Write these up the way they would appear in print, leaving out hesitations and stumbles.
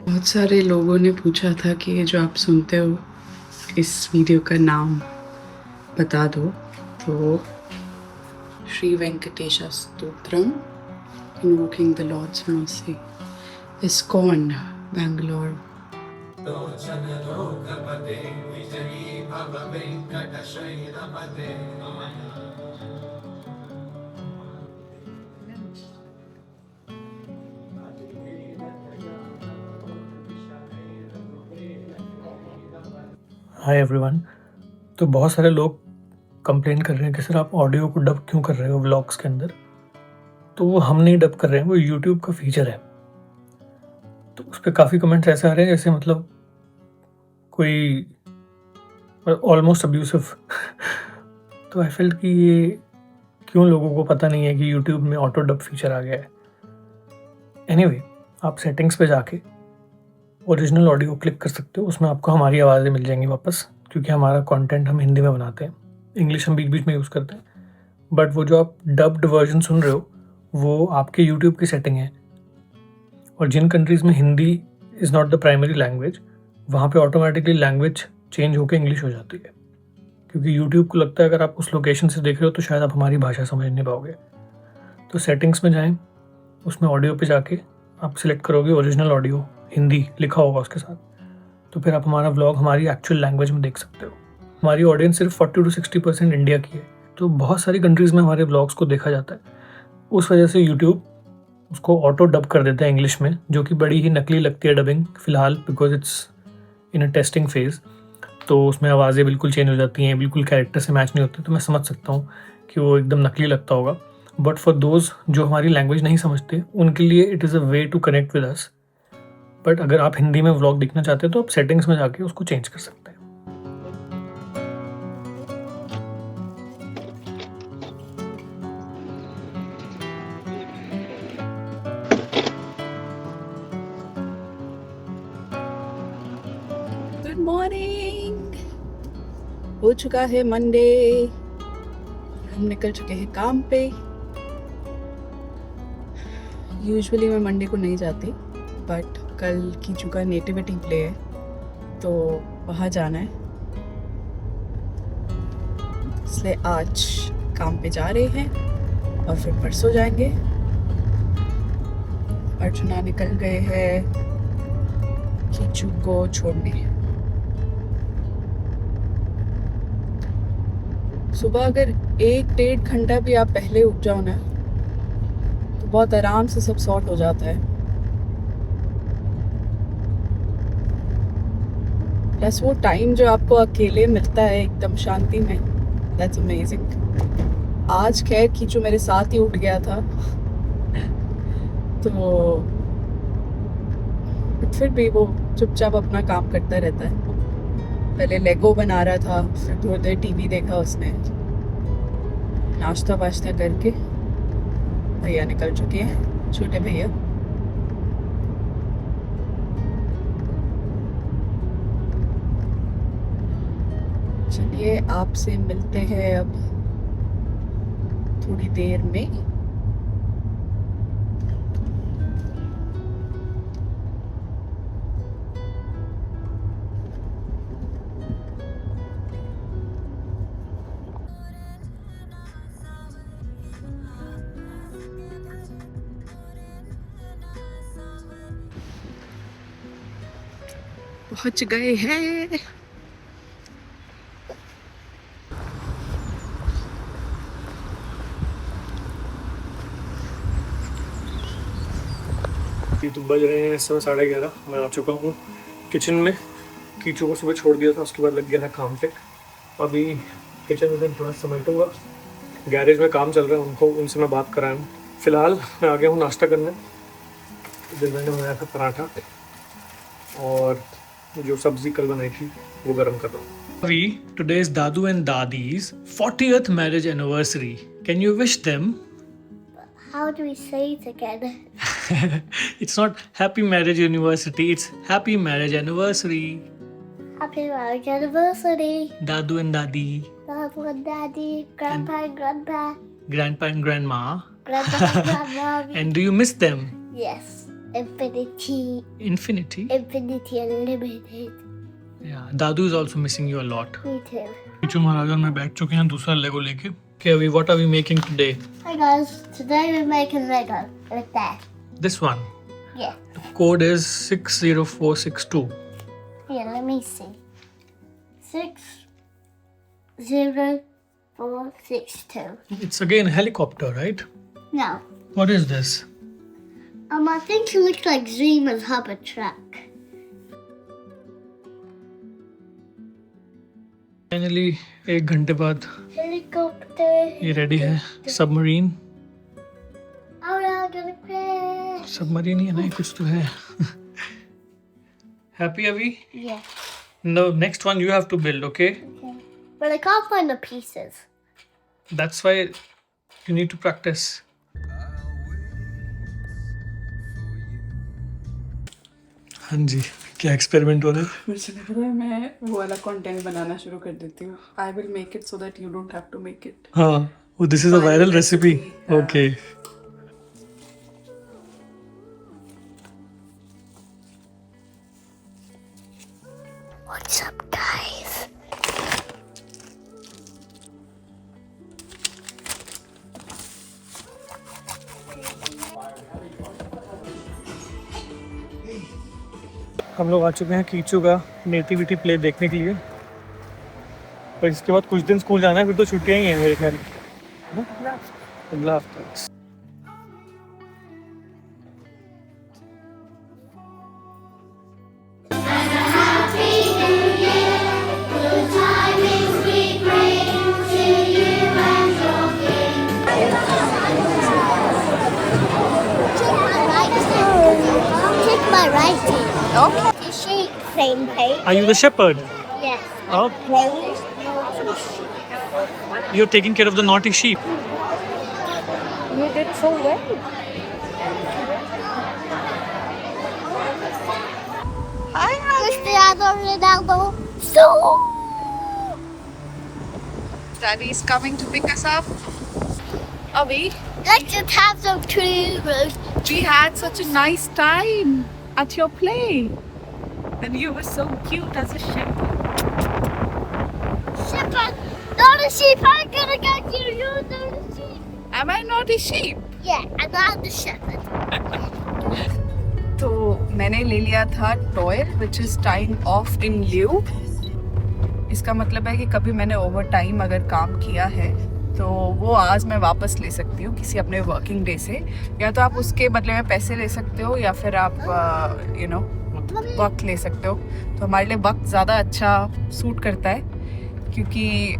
बहुत सारे लोगों ने पूछा था कि ये जो आप सुनते हो इस वीडियो का नाम बता दो, तो Shri Venkatesha Stotram invoking the lord's mercy, ISKCON Bangalore. Hi everyone. तो बहुत सारे लोग कंप्लेन कर रहे हैं कि सर आप ऑडियो को डब क्यों कर रहे हो व्लॉग्स के अंदर। तो वो हम नहीं डब कर रहे हैं, वो यूट्यूब का फीचर है। तो उस पर काफ़ी कमेंट्स ऐसे आ रहे हैं जैसे मतलब कोई ऑलमोस्ट अब्यूसिव। तो आई फेल्ट कि ये क्यों लोगों को पता नहीं है कि यूट्यूब में ऑटो डब फीचर आ गया है। एनीवे, आप सेटिंग्स पे जाके ओरिजिनल ऑडियो क्लिक कर सकते हो, उसमें आपको हमारी आवाज़ें मिल जाएंगी वापस, क्योंकि हमारा कंटेंट हम हिंदी में बनाते हैं, इंग्लिश हम बीच बीच में यूज़ करते हैं। बट वो जो आप डब्ड वर्जन सुन रहे हो वो आपके यूट्यूब की सेटिंग है, और जिन कंट्रीज़ में Hindi is not the primary language वहाँ पे ऑटोमेटिकली लैंग्वेज चेंज होकर इंग्लिश हो जाती है, क्योंकि यूट्यूब को लगता है अगर आप उस लोकेशन से देख रहे हो तो शायद आप हमारी भाषा समझ नहीं पाओगे। तो सेटिंग्स में जाएं, उसमें ऑडियो पे जाके आप सिलेक्ट करोगे ओरिजिनल ऑडियो, हिंदी लिखा होगा उसके साथ, तो फिर आप हमारा व्लॉग हमारी एक्चुअल लैंग्वेज में देख सकते हो। हमारी ऑडियंस सिर्फ 40 to 60% इंडिया की है, तो बहुत सारी कंट्रीज़ में हमारे व्लॉग्स को देखा जाता है। उस वजह से यूट्यूब उसको ऑटो डब कर देता है इंग्लिश में, जो कि बड़ी ही नकली लगती है डबिंग फ़िलहाल, because it's in a testing phase. तो उसमें आवाज़ें बिल्कुल चेंज हो जाती हैं, बिल्कुल कैरेक्टर से मैच नहीं होती, तो मैं समझ सकता हूँ कि वो एकदम नकली लगता होगा। बट फॉर दोज जो हमारी लैंग्वेज नहीं समझते उनके लिए it is a way to connect with us. But अगर आप हिंदी में व्लॉग देखना चाहते हैं तो आप सेटिंग्स में जाके उसको चेंज कर सकते हैं। Good morning. हो चुका है मंडे, हम निकल चुके हैं काम पे। यूजुअली मैं मंडे को नहीं जाती, बट कल कीचू का नेटिविटी प्ले है तो वहाँ जाना है, इसलिए आज काम पे जा रहे हैं और फिर परसों जाएंगे। अर्चना निकल गए हैं कीचू को छोड़ने। सुबह अगर 1-1.5 घंटा भी आप पहले उठ जाओ ना तो बहुत आराम से सब सॉर्ट हो जाता है। प्लस वो टाइम जो आपको अकेले मिलता है एकदम शांति में, दैट्स अमेजिंग। आज खैर कीचू मेरे साथ ही उठ गया था तो फिर भी वो चुपचाप अपना काम करता रहता है। पहले लेगो बना रहा था, फिर थोड़ी देर टीवी देखा उसने, नाश्ता वाश्ता करके भैया निकल चुके हैं, छोटे भैया। चलिए आपसे मिलते हैं अब थोड़ी देर में। पहुंच गए हैं। तो बज रहे हैं इस समय 11:30। मैं आ चुका हूँ किचन में। कीचू को सुबह छोड़ दिया था, उसके बाद लग गया था काम पे। अभी किचन में थोड़ा समेटूंगा, गैरेज में काम चल रहा है उनको, उनसे मैं बात कराया हूँ। फिलहाल मैं आ गया हूँ नाश्ता करने। दिन मैंने बनाया था पराठा, और जो सब्जी कल बनाई थी वो गर्म कर रहा हूँ। अभी टुडे इज दादू एंड दादीज 40th marriage anniversary. Can you wish them? How do we say it again? It's not happy marriage anniversary, it's happy marriage anniversary. Happy marriage anniversary. Dadu and Dadi, Dadu and Daddy, Grandpa and Grandpa, Grandpa and Grandma. Grandpa and Grandma. And do you miss them? Yes. Infinity. Infinity. Infinity Unlimited. Yeah, Dadu is also missing you a lot. Me too. पीछू महाराज और मैं बैठ चुके हैं दूसरा लेगो लेके. Okay, Avi, what are we making today? Hi guys, today we're making Lego with that. This one. Yeah. The code is 60462. Here, let me see. 60462. It's again a helicopter, right? No. What is this? I think it looks like Zima's hover truck. Finally, 1 घंटे बाद Helicopter. ये ready है. Submarine. Oh no, I'm gonna crash. Submarine ही है ना, कुछ तो है. Happy, Avi? Yeah. No, next one you have to build, okay? Okay. But I can't find the pieces. That's why you need to practice. हाँ जी, क्या experiment हो रहा है? मुझे लग रहा है मैं वो वाला कंटेंट बनाना शुरू कर देती हूँ. I will make it so that you don't have to make it. हाँ, oh, this is a viral recipe. Okay. What's up, guys? हम लोग आ चुके हैं कीचू का नेटिविटी प्ले देखने के लिए. पर इसके बाद कुछ दिन स्कूल जाना है, फिर तो छुट्टियां ही हैं मेरे ख्याल. अगला हफ्ता. Take my right hand. Okay. The sheep same page. Are you the shepherd? Yes. Oh, you're taking care of the naughty sheep. You did so well. Hi, Cristiano Ronaldo. So. Daddy is coming to pick us up. Avi, Let's just have some churros. we had such a nice time at your play. And you were so cute as a shepherd. Shepherd, not a sheep. I'm gonna get you. You're not a sheep. Am I not a sheep? Yeah, and I'm the shepherd. तो मैंने ले लिया था toy which is time of इन लिeu. इसका मतलब है कि कभी मैंने ओवर टाइम अगर काम किया है तो वो आज मैं वापस ले सकती हूँ किसी अपने वर्किंग डे से. या तो आप उसके बदले में पैसे ले सकते हो या फिर आप यू नो वक्त ले सकते हो. तो हमारे लिए वक्त ज़्यादा अच्छा सूट करता है क्योंकि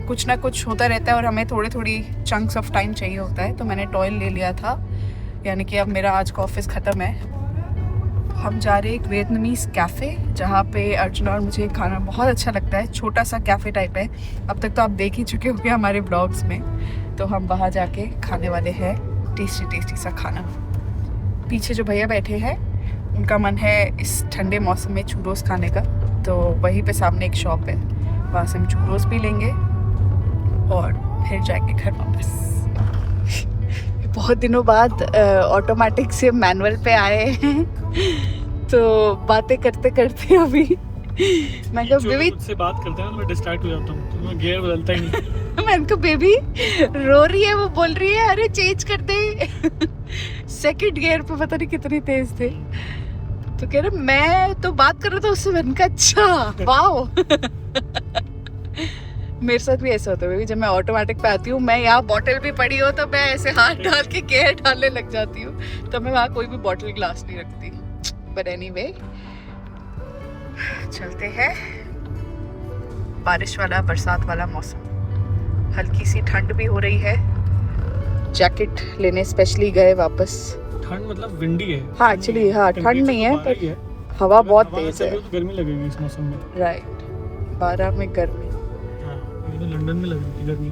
कुछ ना कुछ होता रहता है और हमें थोड़ी चंक्स ऑफ टाइम चाहिए होता है. तो मैंने टॉय ले लिया था, यानी कि अब मेरा आज का ऑफिस ख़त्म है. हम जा रहे हैं एक वियतनामीज़ कैफ़े जहाँ पे अर्चना और मुझे खाना बहुत अच्छा लगता है. छोटा सा कैफ़े टाइप है. अब तक तो आप देख ही चुके होंगे हमारे ब्लॉग्स में. तो हम वहाँ जाके खाने वाले हैं टेस्टी सा खाना. पीछे जो भैया बैठे हैं उनका मन है इस ठंडे मौसम में चूरोस खाने का. तो वहीं पे सामने एक शॉप है, वहाँ से हम चूरोस भी लेंगे और फिर जाएंगे घर वापस. बहुत दिनों बाद ऑटोमेटिक से मैनुअल पे आए हैं. तो बातें करते करते अभी मैं कहा बेबी से बात करते हैं मैं डिस्ट्रैक्ट हो जाता हूँ, तो मैं गियर बदलता ही नहीं. मैंने कहा बेबी रो रही है, वो बोल रही है अरे चेंज कर दे. सेकंड गियर पे पता नहीं कितनी तेज थे. तो कह रहे मैं तो बात कर रहा था उससे. मैंने कहा अच्छा वाओ. मेरे साथ भी ऐसा होता है जब मैं ऑटोमेटिक पे आती हूँ. मैं यहाँ बॉटल भी पड़ी हो तो मैं ऐसे हाथ डाल के गियर डालने लग जाती हूँ. तो मैं वहाँ कोई भी बॉटल ग्लास नहीं रखती. बट एनीवे चलते हैं. बारिश वाला बरसात वाला मौसम, हल्की सी ठंड भी हो रही है. जैकेट लेने स्पेशली गए वापस. ठंड मतलब विंडी है. हाँ एक्चुअली हाँ ठंड नहीं है पर हवा बहुत तेज है. गर्मी लगेगी इस मौसम में. राइट 12 में गर्मी. हाँ, लंदन में लग रही थी गर्मी.